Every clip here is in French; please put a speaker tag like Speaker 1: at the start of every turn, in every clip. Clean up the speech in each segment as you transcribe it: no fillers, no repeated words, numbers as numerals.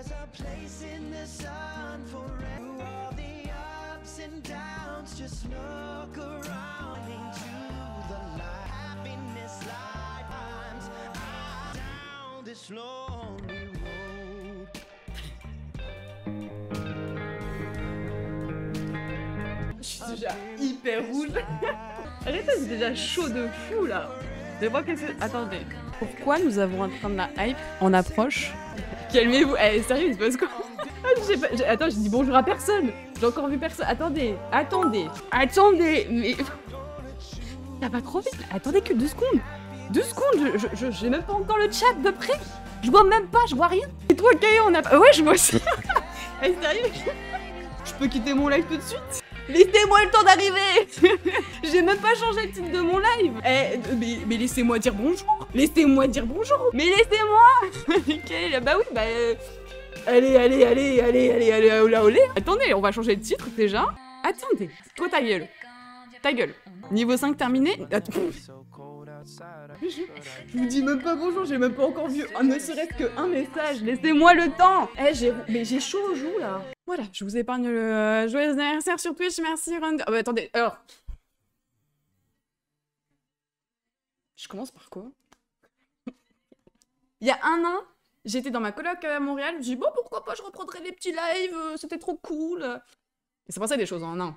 Speaker 1: Je suis déjà hyper rouge. Arrêtez, c'est déjà chaud de fou là. Je vois que c'est... Attendez. Pourquoi nous avons un train de la hype en approche? Calmez-vous. Eh, sérieux, il se passe quoi? Attends, j'ai dit bonjour à personne. J'ai encore vu personne. Attendez. Mais... Ça va trop vite. Attendez que 2 secondes. 2 secondes, j'ai même pas encore le chat de près. Je vois même pas, je vois rien. Et toi, Kayo, on a... Ouais, je vois aussi. Eh, sérieux? Je peux quitter mon live tout de suite? Laissez-moi le temps d'arriver. J'ai même pas changé le titre de mon live. Eh, mais laissez-moi dire bonjour. Laissez-moi dire bonjour. Mais laissez-moi. Ok, bah oui, bah... Allez, olé. Attendez, on va changer de titre déjà. Attendez, toi ta gueule. Ta gueule. Niveau 5 terminé. Attends. Je vous dis même pas bonjour, j'ai même pas encore vu ne serait-ce qu'un message. Laissez-moi le temps. Eh, mais j'ai chaud aux joues là. Voilà, je vous épargne le joyeux anniversaire sur Twitch, merci Ron. Oh, bah, attendez, alors... Je commence par quoi? Il y a un an, j'étais dans ma coloc à Montréal, je me suis dit, bon, pourquoi pas, je reprendrai les petits lives, c'était trop cool. Et c'est passé des choses en un an.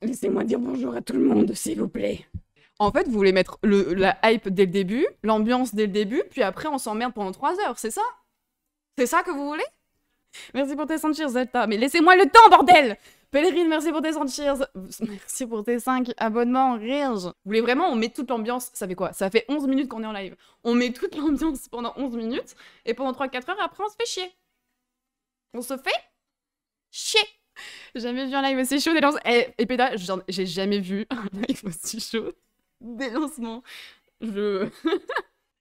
Speaker 1: Laissez-moi dire bonjour à tout le monde, s'il vous plaît. En fait, vous voulez mettre la hype dès le début, l'ambiance dès le début, puis après on s'emmerde pendant 3 heures, c'est ça? C'est ça que vous voulez? Merci pour tes 100 cheers, Zelta. Mais laissez-moi le temps, bordel! Pèlerine, merci pour tes 100 cheers. Merci pour tes 5 abonnements, Rirge. Vous voulez vraiment, on met toute l'ambiance, ça fait quoi? Ça fait 11 minutes qu'on est en live. On met toute l'ambiance pendant 11 minutes, et pendant 3-4 heures, après on se fait chier. On se fait chier. J'ai jamais vu un live aussi chaud des lancements. Et pédale, j'ai jamais vu un live aussi chaud des lancements.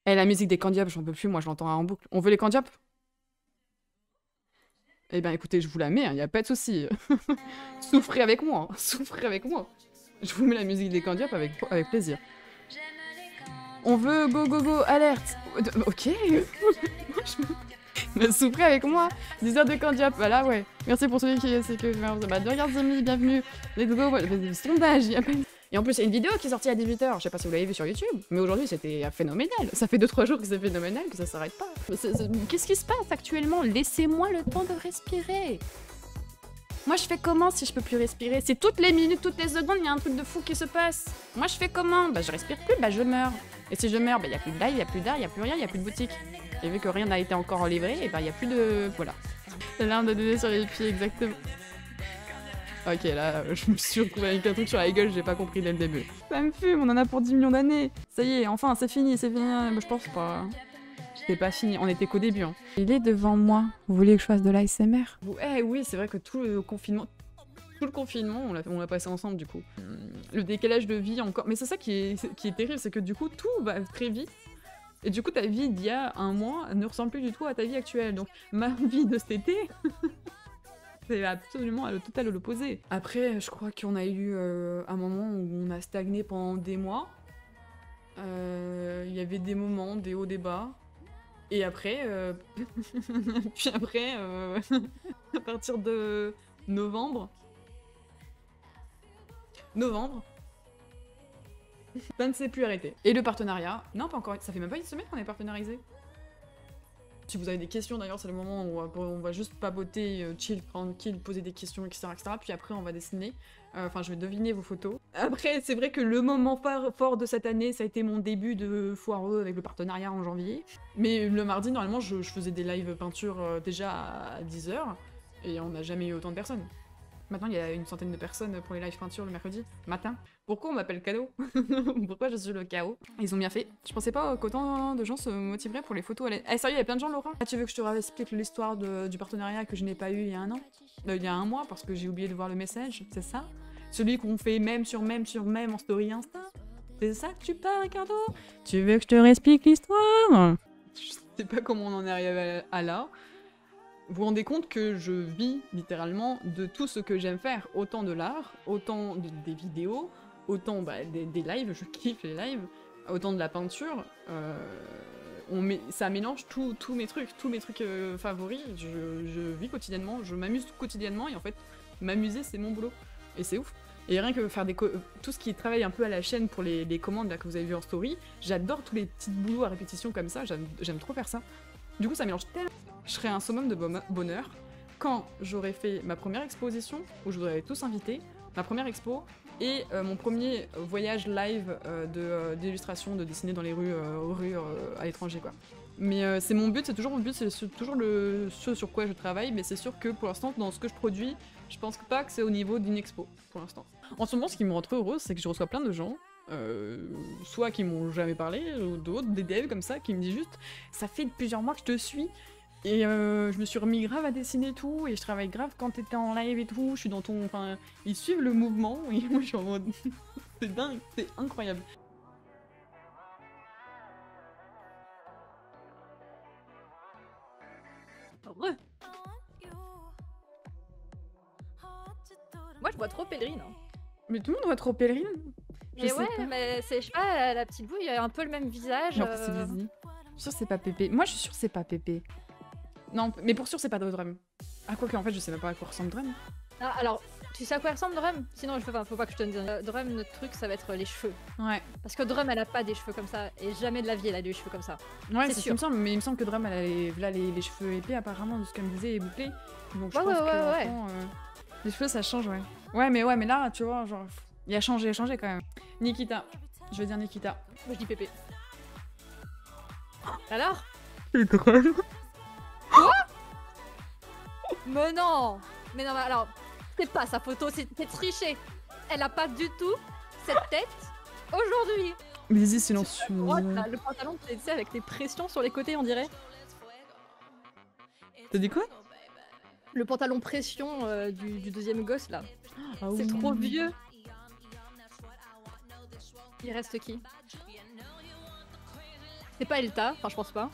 Speaker 1: La musique des Candiop, j'en peux plus, moi je l'entends en boucle. On veut les Candiop? Eh ben écoutez, je vous la mets, y a pas de souci. Souffrez avec moi, souffrez avec moi. Je vous mets la musique des Candiop avec plaisir. On veut go, alerte. Ok. Mais souffrez avec moi. 10 heures de Candiop, voilà, ouais. Merci pour celui qui c'est que... Bah, de regarde Zemi, bienvenue. Let's go, sondage, y a pas... Et en plus, il y a une vidéo qui est sortie à 18h, je sais pas si vous l'avez vu sur YouTube, mais aujourd'hui c'était phénoménal. Ça fait 2-3 jours que c'est phénoménal, que ça s'arrête pas. Qu'est-ce qui se passe actuellement? Laissez-moi le temps de respirer. Moi je fais comment si je peux plus respirer? C'est toutes les minutes, toutes les secondes, il y a un truc de fou qui se passe. Moi je fais comment? Bah je respire plus, bah je meurs. Et si je meurs, bah y a plus de live, y a plus d'art, y a plus rien, y a plus de boutique. Et vu que rien n'a été encore livré, et bah y a plus de... Voilà. La larme de Dédé sur les pieds, exactement. Ok, là, je me suis retrouvée avec un truc sur la gueule, j'ai pas compris dès le début. Ça me fume, on en a pour 10 millions d'années. Ça y est, enfin, c'est fini, c'est fini. Je pense pas. C'est pas fini, on était qu'au début. Hein. Il est devant moi. Vous voulez que je fasse de l'ASMR? Eh oui, c'est vrai que tout le confinement, on l'a passé ensemble du coup. Le décalage de vie encore. Mais c'est ça qui est terrible, c'est que du coup, tout va très vite. Et du coup, ta vie d'il y a un mois ne ressemble plus du tout à ta vie actuelle. Donc, ma vie de cet été... C'est absolument le total l'opposé. Après, je crois qu'on a eu un moment où on a stagné pendant des mois. Il y avait des moments, des hauts, des bas. Et après, puis après, à partir de novembre, ça ne s'est plus arrêté. Et le partenariat, non pas encore, ça fait même pas une semaine qu'on est partenarisé. Si vous avez des questions d'ailleurs, c'est le moment où on va juste papoter, chill, tranquille, poser des questions, etc., etc. Puis après on va dessiner, enfin je vais deviner vos photos. Après c'est vrai que le moment fort de cette année, ça a été mon début de foireux avec le partenariat en janvier. Mais le mardi, normalement, je faisais des lives peinture déjà à 10h, et on n'a jamais eu autant de personnes. Maintenant, il y a une centaine de personnes pour les lives peinture le mercredi matin. Pourquoi on m'appelle Cadeau? Pourquoi je suis le chaos? Ils ont bien fait. Je pensais pas qu'autant de gens se motiveraient pour les photos. Eh sérieux, il y a plein de gens, Laura. Ah, tu veux que je te réexplique l'histoire du partenariat que je n'ai pas eu il y a un an? Il y a un mois, parce que j'ai oublié de voir le message, c'est ça? Celui qu'on fait même sur même en story Insta? C'est ça que tu parles, Ricardo? Tu veux que je te réexplique l'histoire? Je sais pas comment on en est arrivé à là. Vous vous rendez compte que je vis littéralement de tout ce que j'aime faire, autant de l'art, autant des vidéos, autant des lives, je kiffe les lives, autant de la peinture, ça mélange tous mes trucs favoris. Je vis quotidiennement, je m'amuse quotidiennement et en fait, m'amuser c'est mon boulot. Et c'est ouf. Et rien que faire tout ce qui travaille un peu à la chaîne pour les commandes là, que vous avez vu en story, j'adore tous les petits boulots à répétition comme ça, j'aime trop faire ça. Du coup ça mélange tellement. Je serai un summum de bonheur quand j'aurai fait ma première exposition, où je vous aurais tous invités, ma première expo, et mon premier voyage live d'illustration, de dessiner dans les rues à l'étranger quoi. Mais c'est mon but, c'est toujours ce sur quoi je travaille, mais c'est sûr que pour l'instant, dans ce que je produis, je pense pas que c'est au niveau d'une expo, pour l'instant. En ce moment, ce qui me rend trop heureuse, c'est que je reçois plein de gens, soit qui m'ont jamais parlé, ou d'autres, des devs comme ça, qui me disent juste « ça fait plusieurs mois que je te suis », et je me suis remis grave à dessiner et tout, et je travaille grave quand t'étais en live et tout, je suis dans ton... Enfin, ils suivent le mouvement, et moi je suis en mode... c'est dingue, c'est incroyable.
Speaker 2: Heureux. Moi je vois trop Pèlerine. Hein.
Speaker 1: Mais tout le monde voit trop Pèlerine.
Speaker 2: Mais ouais, mais c'est, je sais pas, la petite bouille a un peu le même visage.
Speaker 1: Genre c'est Lizzie. Je suis sûre c'est pas Pépé. Moi je suis sûre c'est pas Pépé. Non, mais pour sûr c'est pas Drum. Ah quoi qu'en fait je sais même pas à quoi ressemble Drum.
Speaker 2: Ah, alors, tu sais à quoi ressemble Drum? Sinon faut pas que je te dise. Drum, notre truc ça va être les cheveux.
Speaker 1: Ouais.
Speaker 2: Parce que Drum elle a pas des cheveux comme ça, et jamais de la vie elle a des cheveux comme ça.
Speaker 1: Ouais, c'est ce qu'il me semble, mais il me semble que Drum elle a les cheveux épais apparemment, de ce qu'elle me disait, et bouclés. Donc je pense que les cheveux ça change, ouais. Ouais mais là, tu vois, genre, il a changé quand même. Nikita. Je veux dire Nikita.
Speaker 2: Moi je dis Pépé. Alors?
Speaker 1: C'est drôle.
Speaker 2: Quoi? Mais non! Mais non, mais alors, c'est pas sa photo, c'est triché. Elle a pas du tout cette tête aujourd'hui.
Speaker 1: Lizzie silencieux.
Speaker 2: Le pantalon, tu sais, avec des pressions sur les côtés, on dirait.
Speaker 1: T'as dit quoi?
Speaker 2: Le pantalon pression du deuxième gosse, là.
Speaker 1: Ah,
Speaker 2: c'est
Speaker 1: oui.
Speaker 2: trop vieux. Il reste qui? C'est pas Elta, enfin je pense pas.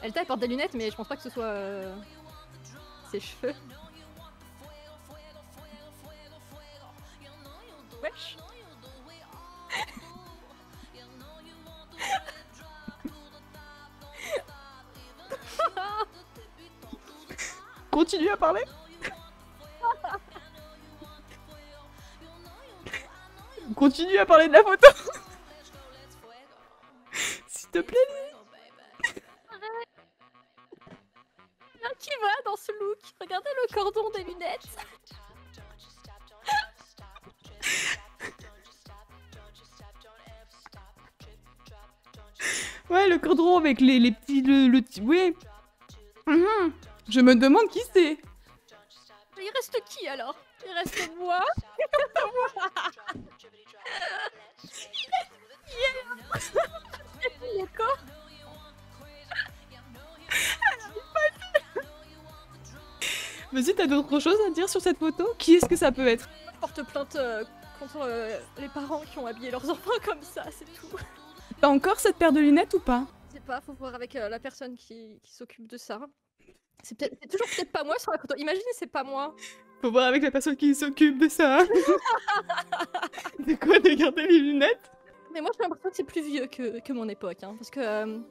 Speaker 2: Elta elle porte des lunettes mais je pense pas que ce soit ses cheveux. Wesh.
Speaker 1: Continue à parler. Continue à parler de la photo. S'il te plaît.
Speaker 2: Qui va dans ce look? Regardez le cordon des lunettes.
Speaker 1: Ouais, le cordon avec les petits... Oui. Je me demande qui c'est.
Speaker 2: Il reste qui alors? Il reste moi. Il est quoi?
Speaker 1: Vas-y, t'as d'autres choses à dire sur cette photo? Qui est-ce que ça peut être?
Speaker 2: Je porte plainte contre les parents qui ont habillé leurs enfants comme ça, c'est tout.
Speaker 1: T'as encore cette paire de lunettes ou pas?
Speaker 2: Je sais pas, faut voir avec la personne qui s'occupe de ça. C'est toujours peut-être pas moi sur la photo. Imaginez, c'est pas moi.
Speaker 1: Faut voir avec la personne qui s'occupe de ça. De quoi, de garder les lunettes?
Speaker 2: Mais moi j'ai l'impression que c'est plus vieux que mon époque, hein, parce que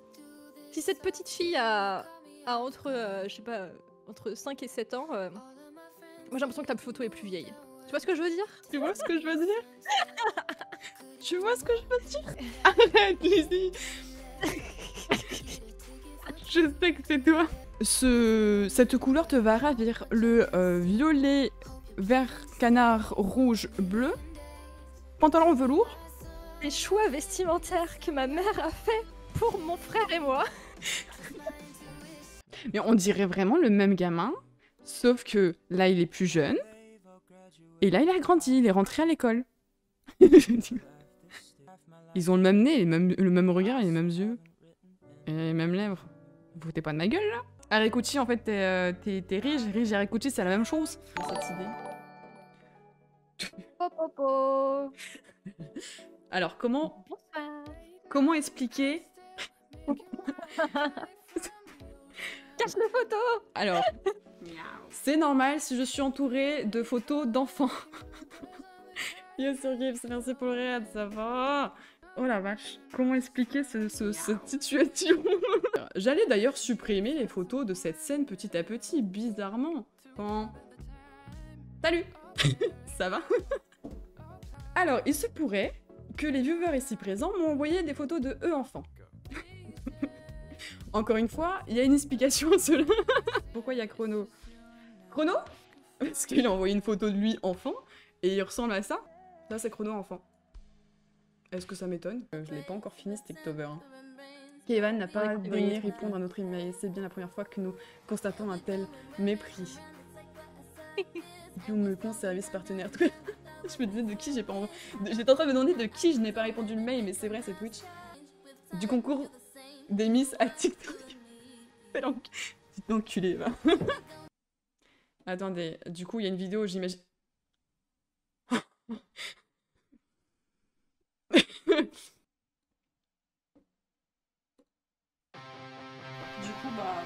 Speaker 2: si cette petite fille a entre, je sais pas, entre 5 et 7 ans, moi j'ai l'impression que la photo est plus vieille. Tu vois ce que je veux dire?
Speaker 1: Tu vois ce que je veux dire? Tu vois ce que je veux dire? Arrête, Lizzie. Je sais que c'est toi. Cette couleur te va ravir. Le violet, vert, canard, rouge, bleu. Pantalon velours.
Speaker 2: Les choix vestimentaires que ma mère a fait pour mon frère et moi.
Speaker 1: Mais on dirait vraiment le même gamin, sauf que là il est plus jeune, et là il a grandi, il est rentré à l'école. Ils ont le même nez, le même regard, les mêmes yeux, et les mêmes lèvres. Vous foutez pas de ma gueule là? Arikuchi en fait t'es Rige et Arikuchi c'est la même chose. Cette idée.
Speaker 2: Popopo.
Speaker 1: Alors comment expliquer?
Speaker 2: Cache les photos.
Speaker 1: Alors, c'est normal si je suis entourée de photos d'enfants. Bien sûr, Gibbs, merci pour le raid, ça va. Oh la vache, comment expliquer cette situation? J'allais d'ailleurs supprimer les photos de cette scène petit à petit, bizarrement. Quand... Salut. Ça va? Alors, il se pourrait que les viewers ici présents m'ont envoyé des photos de eux enfants. Encore une fois, il y a une explication à cela. Pourquoi il y a Chrono? Chrono? Parce qu'il a envoyé une photo de lui enfant, et il ressemble à ça. Là, c'est Chrono enfant. Est-ce que ça m'étonne? Je l'ai pas encore fini, ce Ticktober. Hein. Kevin n'a pas daigné répondre à notre email. C'est bien la première fois que nous constatons un tel mépris. Nous me con service partenaire. Je me disais de qui j'ai pas envie. J'étais en train de me demander de qui je n'ai pas répondu le mail, mais c'est vrai, c'est Twitch. Du concours des Miss à TikTok. Petite enculée, va. Attendez, du coup, il y a une vidéo, j'imagine. Du coup, bah...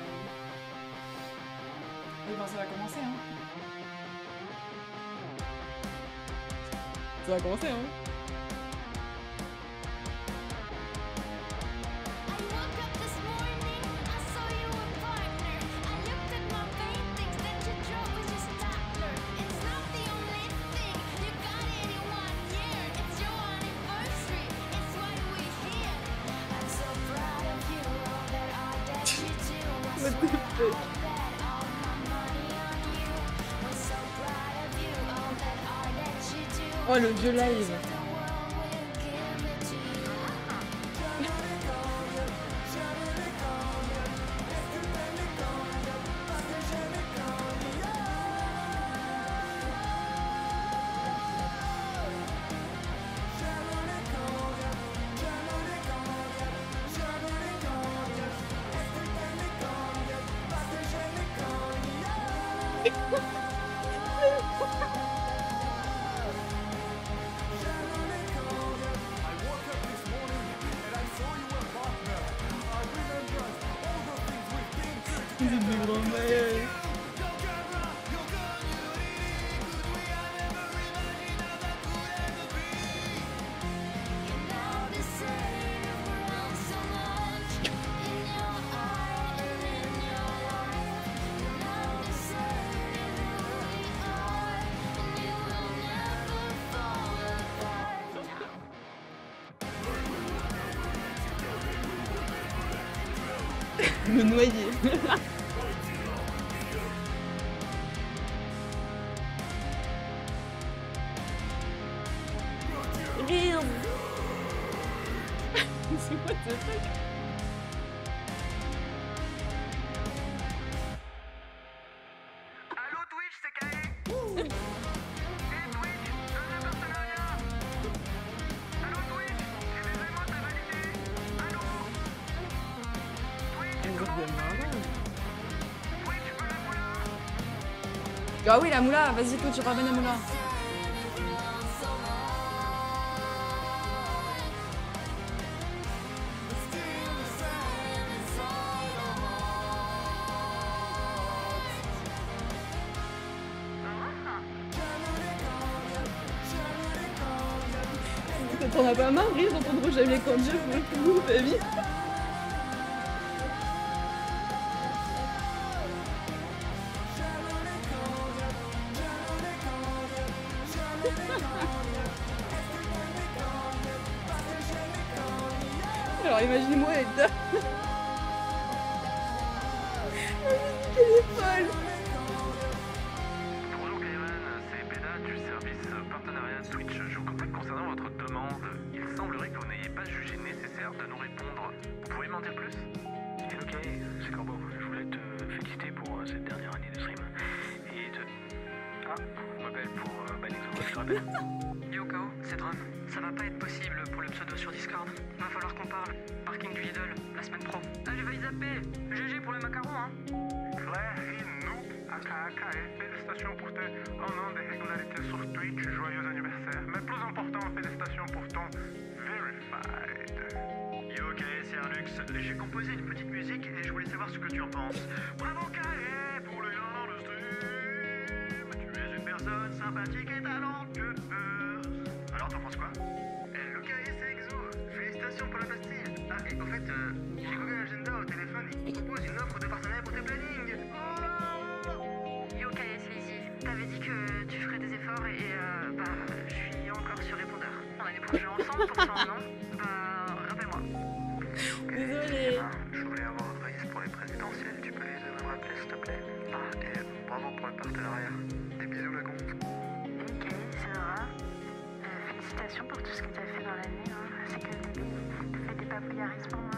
Speaker 1: Eh ben, ça va commencer, hein. Ça va commencer, hein. What the fuck? Oh, le vieux live. Me noyer. Rire. C'est what the fuck?
Speaker 3: Allo Twitch, c'est Kaé. Et Twitch, deuxième partenariat. Allo Twitch, j'ai des émotes à valider. Allo. Twitch, Twitch, veux la moula.
Speaker 1: Ah oui, la moula, vas-y, toi, tu ramènes la moula. T'en as pas marre, rire d'entendre jamais quand Dieu fait tout ta vie. Alors imaginez-moi avec ça. La musique elle est folle.
Speaker 3: Bonjour Kayman, c'est Beda du service partenariat Twitch. Je vous contacte concernant votre demande. Il semblerait que vous n'ayez pas jugé nécessaire de nous répondre. Vous pouvez m'en dire plus? Ok, c'est Corbeau. Je voulais te féliciter pour cette dernière année de stream. Et te... Ah, on m'appelle pour Banexo, je te rappelle. Yoko, c'est Drum. Ça va pas être possible pour le pseudo sur Discord. Va falloir qu'on parle. Parking du Idol, la semaine pro. Ah, j'ai failli zapper. GG pour le macaron, hein. Claire Hinou, aka félicitations pour tes 1 an de régularité sur Twitch. Joyeux anniversaire. Mais plus important, félicitations pour ton Verified. Yo, ok, c'est Arlux. J'ai composé une petite musique et je voulais savoir ce que tu en penses. Bravo, Kaé, pour le grand de stream. Tu es une personne sympathique et talentueuse. Alors, t'en penses quoi? Le Kaé, c'est Exo. félicitation pour la pastille. Ah, et au fait, j'ai Google Agenda au téléphone et il propose une offre de partenariat pour tes plannings.
Speaker 4: Yo, Kaya Sleazy, t'avais dit que tu ferais des efforts et je suis encore sur répondeur. On a des projets ensemble pourtant, non? Rappelle-moi.
Speaker 1: Désolée.
Speaker 3: Je voulais avoir advice pour les présidentielles, tu peux les rappeler s'il te plaît. Ah, et bravo pour le partenariat. Des bisous la gonfle.
Speaker 4: Ok, c'est vrai. Félicitations pour tout ce que t'as fait dans l'année, hein. C'est que le début, tu fais des papillarismes, hein.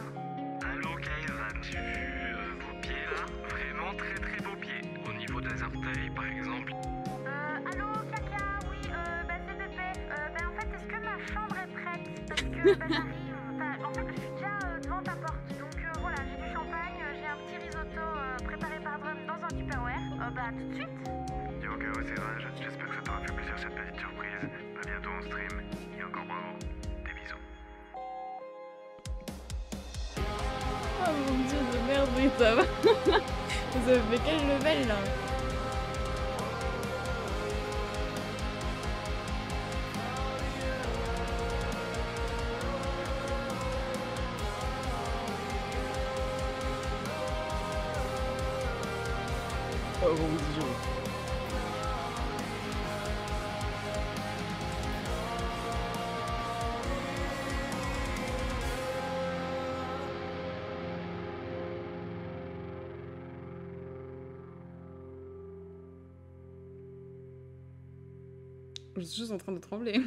Speaker 3: Allô Kairan, j'ai vu vos pieds là, vraiment très très beaux pieds. Au niveau des orteils par exemple.
Speaker 4: Allô, Caca, oui, c'est Pépé. En fait, est-ce que ma chambre est prête? Parce que, j'arrive. En fait, je suis déjà devant ta porte. Donc, voilà, j'ai du champagne, j'ai un petit risotto préparé par Drum dans un Tupperware. Tout de suite.
Speaker 3: Yo Kao, c'est Raj, j'espère que ça t'aura fait plaisir cette petite surprise. À bientôt en stream, et encore bravo. Des bisous.
Speaker 1: Oh mon dieu de merde, oui, ça va. Vous avez fait quel level là? Oh mon dieu. Je suis juste en train de trembler.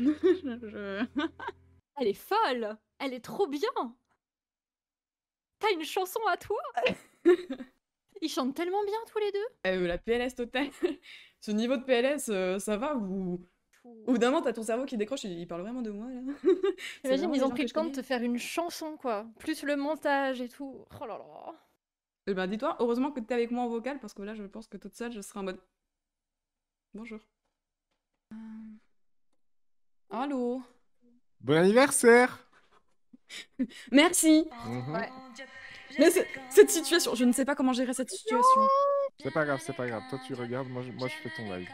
Speaker 2: Elle est folle. Elle est trop bien. T'as une chanson à toi? Ils chantent tellement bien tous les deux.
Speaker 1: La PLS totale. Ce niveau de PLS, ça va ou... Au bout d'un moment, t'as ton cerveau qui décroche et il parle vraiment de moi, là. C'est
Speaker 2: Imagine,
Speaker 1: vraiment
Speaker 2: ils
Speaker 1: les
Speaker 2: ont
Speaker 1: gens
Speaker 2: pris
Speaker 1: que
Speaker 2: le
Speaker 1: je
Speaker 2: temps de
Speaker 1: connais.
Speaker 2: te faire une chanson, quoi. Plus le montage et tout. Oh là là.
Speaker 1: Eh ben, dis-toi, heureusement que t'es avec moi en vocal, parce que là, je pense que toute seule, je serai en mode... Bonjour. Allô.
Speaker 5: Bon anniversaire.
Speaker 1: Merci.
Speaker 2: Ouais.
Speaker 1: Mais cette situation, je ne sais pas comment gérer cette situation.
Speaker 5: C'est pas grave, c'est pas grave. Toi, tu regardes, moi, je fais ton live.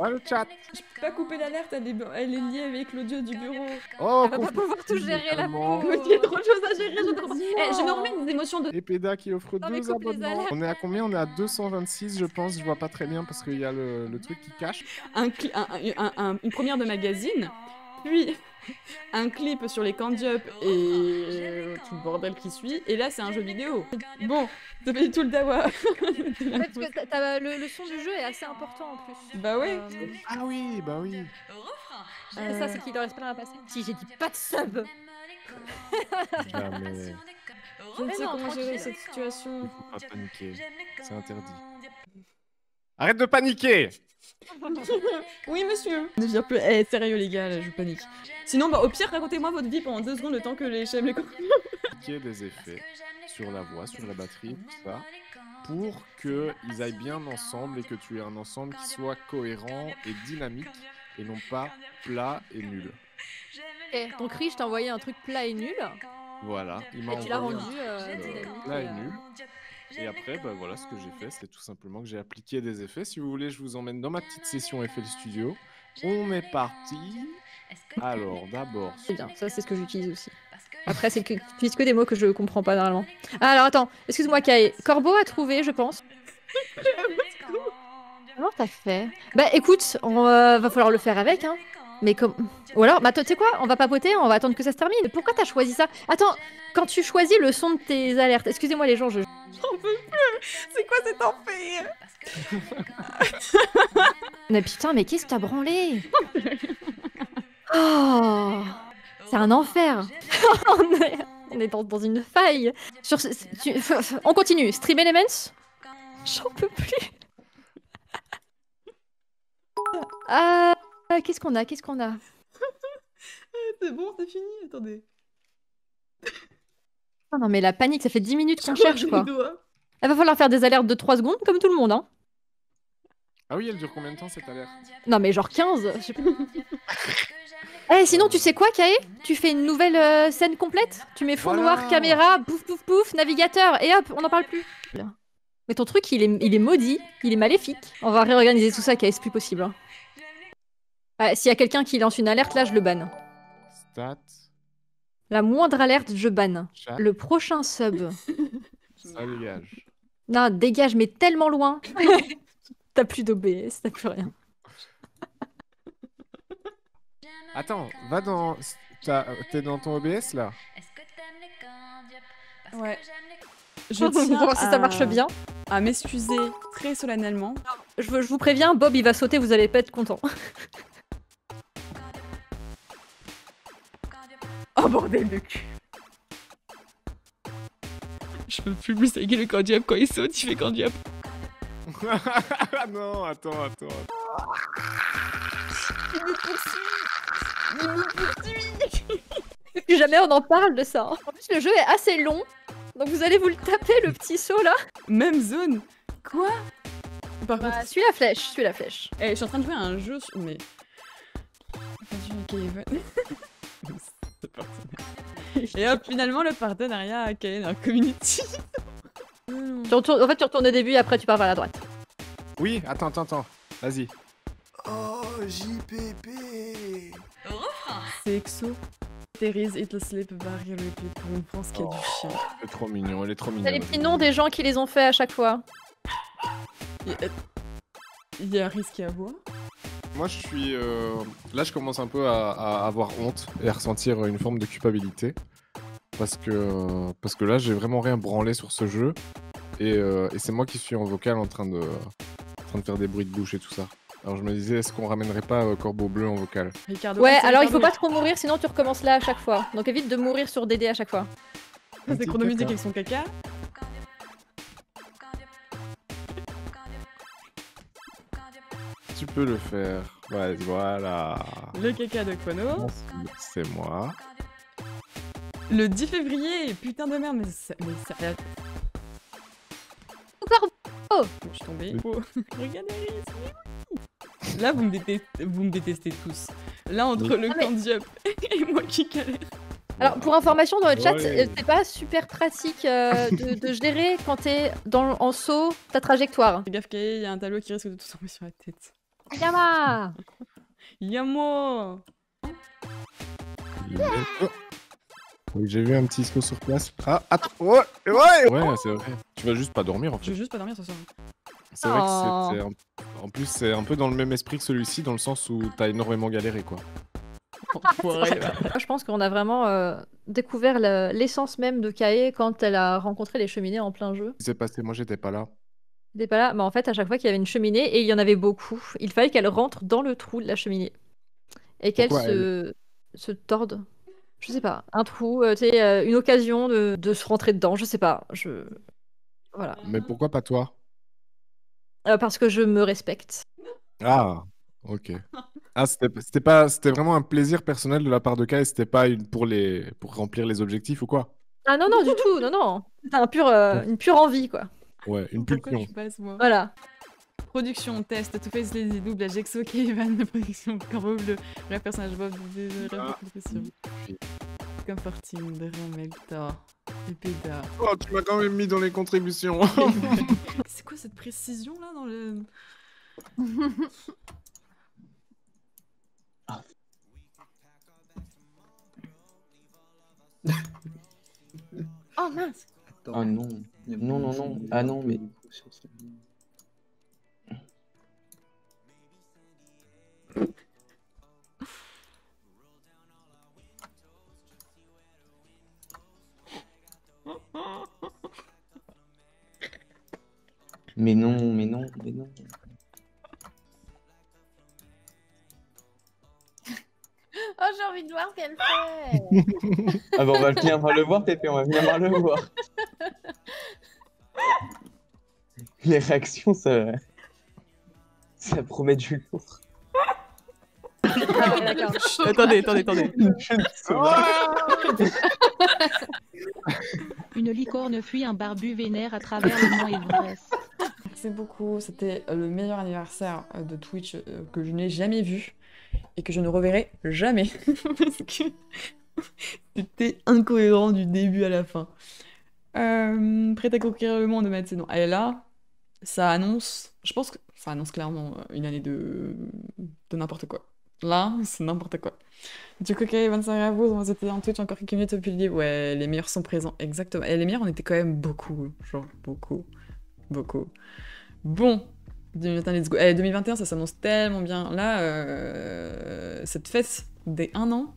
Speaker 5: Ah, le chat.
Speaker 1: Je peux pas couper l'alerte, elle est liée avec l'audio du bureau.
Speaker 5: Oh,
Speaker 2: Elle va pas pouvoir tout gérer, la
Speaker 5: finalement.
Speaker 2: pauvre.
Speaker 1: Il y a trop de choses à gérer, je me remets des émotions de...
Speaker 5: Et Peda qui offre
Speaker 2: Non, mais
Speaker 5: 2
Speaker 2: coupe les
Speaker 5: abonnements.
Speaker 2: alertes.
Speaker 5: On est à combien? On est à 226, je pense. Je vois pas très bien parce qu'il y a le truc qui cache.
Speaker 1: Une première de magazine, puis un clip sur les candy-up et tout le bordel qui suit, et là c'est un jeu vidéo. Bon, ça fait tout le dawa.
Speaker 2: En fait, parce que le son du jeu est assez important en plus.
Speaker 1: Bah ouais.
Speaker 5: Ah oui, bah oui.
Speaker 2: Et ça, c'est qu'il leur reste pas à passer. Si j'ai dit pas de sub.
Speaker 5: Jamais.
Speaker 1: Je ne
Speaker 2: Mais
Speaker 1: sais
Speaker 2: non,
Speaker 1: comment gérer
Speaker 2: tranquille.
Speaker 1: cette situation.
Speaker 5: Il faut pas paniquer. C'est interdit. Arrête de paniquer.
Speaker 1: Oui, monsieur. Ne viens plus. Eh, sérieux, les gars, là, je panique. Sinon, bah, au pire, racontez-moi votre vie pendant 2 secondes le temps que les chaînes les
Speaker 5: Qu'il y ait des effets sur la voix, sur la batterie, tout ça, pour qu'ils aillent bien ensemble et que tu aies un ensemble qui soit cohérent et dynamique et non pas plat et nul.
Speaker 2: Et donc, Rich t'a envoyé un truc plat et nul.
Speaker 5: Voilà, il m'a
Speaker 2: Et tu l'as
Speaker 5: envoyé
Speaker 2: rendu
Speaker 5: un truc,
Speaker 2: dynamique.
Speaker 5: plat et nul. Et après, bah voilà, ce que j'ai fait, c'est tout simplement que j'ai appliqué des effets. Si vous voulez, je vous emmène dans ma petite session FL Studio. On est parti. Alors, d'abord...
Speaker 2: C'est bien, ça c'est ce que j'utilise aussi. Après, c'est que tu utilises que des mots que je comprends pas normalement. Ah, alors attends, excuse-moi Kai. Corbeau a trouvé, je pense. Comment t'as fait? Bah écoute, va falloir le faire avec, hein. Mais comme... Ou alors, bah toi, tu sais quoi? On va papoter, on va attendre que ça se termine. Pourquoi t'as choisi ça? Attends, quand tu choisis le son de tes alertes, excusez-moi les gens,
Speaker 1: J'en peux plus. C'est quoi cet enfer?
Speaker 2: Mais putain, mais qu'est-ce que t'as branlé? Oh, c'est un enfer. on est dans une faille. On continue. Stream Elements. J'en peux plus. Qu'est-ce qu'on a?
Speaker 1: C'est bon, c'est fini. Attendez.
Speaker 2: Oh non, mais la panique, ça fait 10 minutes qu'on cherche, quoi.
Speaker 1: Les doigts.
Speaker 2: Il va falloir faire des alertes de 3 secondes, comme tout le monde, hein.
Speaker 5: Ah oui, elle dure combien de temps cette alerte?
Speaker 2: Non, mais genre 15, je sais pas. Eh, sinon, tu sais quoi, Kae? Tu fais une nouvelle scène complète? Tu mets fond
Speaker 5: Voilà.
Speaker 2: noir, caméra, pouf, pouf, pouf, navigateur, et hop, on n'en parle plus. Mais ton truc, il est maudit, il est maléfique. On va réorganiser tout ça, Kae, c'est plus possible. Hein. Ouais, s'il y a quelqu'un qui lance une alerte, là, je le banne.
Speaker 5: Stat.
Speaker 2: La moindre alerte, je banne.
Speaker 5: Chat,
Speaker 2: Le prochain sub.
Speaker 5: ça dégage.
Speaker 2: Non, dégage, mais tellement loin. T'as plus d'OBS, t'as plus rien.
Speaker 5: Attends, va dans... T'es dans ton OBS, là?
Speaker 1: Ouais. Je
Speaker 2: Pour
Speaker 1: tiens
Speaker 2: voir si ça marche bien.
Speaker 1: à m'excuser très solennellement.
Speaker 2: Je vous préviens, Bob, il va sauter, vous allez pas être content.
Speaker 1: Oh bordel de cul. Je peux plus saguer le candiap quand il saute, il fait candiap.
Speaker 5: Non, attends.
Speaker 2: Plus jamais on en parle de ça. En plus, le jeu est assez long. Donc vous allez vous le taper, le petit saut là.
Speaker 1: Même zone. Quoi? Par contre,
Speaker 2: Suis la flèche.
Speaker 1: je suis en train de jouer à un jeu mais... C'est parti. Et hop, finalement le partenariat a créé un community.
Speaker 2: Tu retournes- en fait, tu retournes au début et après tu pars vers la droite.
Speaker 5: Oui, attends. Vas-y.
Speaker 6: Oh, JPP.
Speaker 1: C'est Exo. There is It'll Sleep Barrier Repeat pour une France qui a du chien.
Speaker 5: Elle est trop mignon, elle est trop mignonne.
Speaker 2: T'as les petits noms des gens qui les ont fait à chaque fois.
Speaker 1: Il y a un risque à voir.
Speaker 5: Moi, je suis... Là, je commence un peu à avoir honte et à ressentir une forme de culpabilité. Parce que là, j'ai vraiment rien branlé sur ce jeu. Et c'est moi qui suis en vocal en train de faire des bruits de bouche et tout ça. Alors je me disais, est-ce qu'on ramènerait pas Corbeau Bleu en vocal?
Speaker 1: Ricardo,
Speaker 2: Ouais,
Speaker 1: c'est
Speaker 2: alors il faut
Speaker 1: Ricardo.
Speaker 2: pas trop mourir, sinon tu recommences là à chaque fois. Donc évite de mourir sur DD à chaque fois.
Speaker 1: C'est chronomusique avec son caca.
Speaker 5: Tu peux le faire. Ouais, voilà.
Speaker 1: Le caca de Chrono.
Speaker 5: C'est moi.
Speaker 1: Le 10 février, putain de merde, mais ça...
Speaker 2: Encore.
Speaker 1: Bon, je suis tombée. Oh. Regardez, c'est oui. Là, vous me détestez tous. Là, entre le
Speaker 2: mais-
Speaker 1: candy-up et moi qui galère.
Speaker 2: Alors pour information dans le chat,
Speaker 5: Ouais.
Speaker 2: c'est pas super pratique de gérer quand t'es en saut ta trajectoire.
Speaker 1: Fais gaffe, Kae, il y a un tableau qui risque de tout tomber sur la tête.
Speaker 2: Yama.
Speaker 1: Yamo.
Speaker 5: Oh. Oui, j'ai vu un petit saut sur place. Ah, attends. Ouais, c'est vrai. Tu vas juste pas dormir en
Speaker 1: Je
Speaker 5: fait.
Speaker 1: veux juste pas dormir ce soir.
Speaker 5: C'est vrai
Speaker 2: Oh.
Speaker 5: que en plus, c'est un peu dans le même esprit que celui-ci, dans le sens où t'as énormément galéré, quoi.
Speaker 1: Enfoiré, va.
Speaker 2: Je pense qu'on a vraiment découvert l'essence même de Kae quand elle a rencontré les cheminées en plein jeu.
Speaker 5: Ce qui s'est passé, moi j'étais pas là.
Speaker 2: T'es pas là, mais en fait à chaque fois qu'il y avait une cheminée, et il y en avait beaucoup, il fallait qu'elle rentre dans le trou de la cheminée. Et qu'elle
Speaker 5: Pourquoi
Speaker 2: se torde. Je sais pas, un trou, tu sais, une occasion de se rentrer dedans, je sais pas. Voilà.
Speaker 5: Mais pourquoi pas toi?
Speaker 2: Parce que je me respecte.
Speaker 5: Ah, ok. Ah, c'était vraiment un plaisir personnel de la part de Kai, c'était pas pour remplir les objectifs ou quoi?
Speaker 2: Ah non, non, du tout, non, non. C'est une pure envie, quoi.
Speaker 5: Ouais, une
Speaker 1: Pourquoi
Speaker 5: pulsion.
Speaker 1: je passe, moi?
Speaker 2: Voilà.
Speaker 1: Production, test, Two Face Lazy, doublage, Exo, Kevin, production, Corbeau Bleu, le personnage Bob, production. Comforting, Dramelta, Epeda.
Speaker 5: Oh, tu m'as quand même mis dans les contributions.
Speaker 1: C'est quoi cette précision là dans le.
Speaker 2: Oh mince.
Speaker 7: Ah non. Non. Ah non, mais. Mais non.
Speaker 4: Oh, j'ai envie de voir ce qu'elle fait.
Speaker 7: Ah bah on va venir voir le voir, Pépé, on va venir voir le voir. Les réactions, ça promet du lourd.
Speaker 2: Ah ouais, d'accord.
Speaker 1: Attendez.
Speaker 8: Une licorne fuit un barbu vénère à travers le mont Everest.
Speaker 1: Merci beaucoup, c'était le meilleur anniversaire de Twitch que je n'ai jamais vu et que je ne reverrai jamais parce que c'était incohérent du début à la fin. Prête à conquérir le monde de Matt, non. Et là, ça annonce, je pense que ça annonce clairement une année de n'importe quoi. Là, c'est n'importe quoi. Du coup, ok, 25 à vous, on était en Twitch encore quelques minutes depuis le live. Ouais, les meilleurs sont présents, exactement. Et les meilleurs, on était quand même beaucoup. Genre, beaucoup. Beaucoup. Bon. 2021, let's go. 2021, ça s'annonce tellement bien. Là, cette fête des 1 an,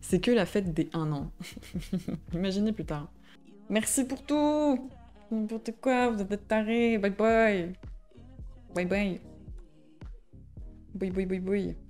Speaker 1: c'est que la fête des 1 an. Imaginez plus tard. Merci pour tout. N'importe quoi, vous êtes des tarés. Bye bye. Bye bye. Bye bye bye bye.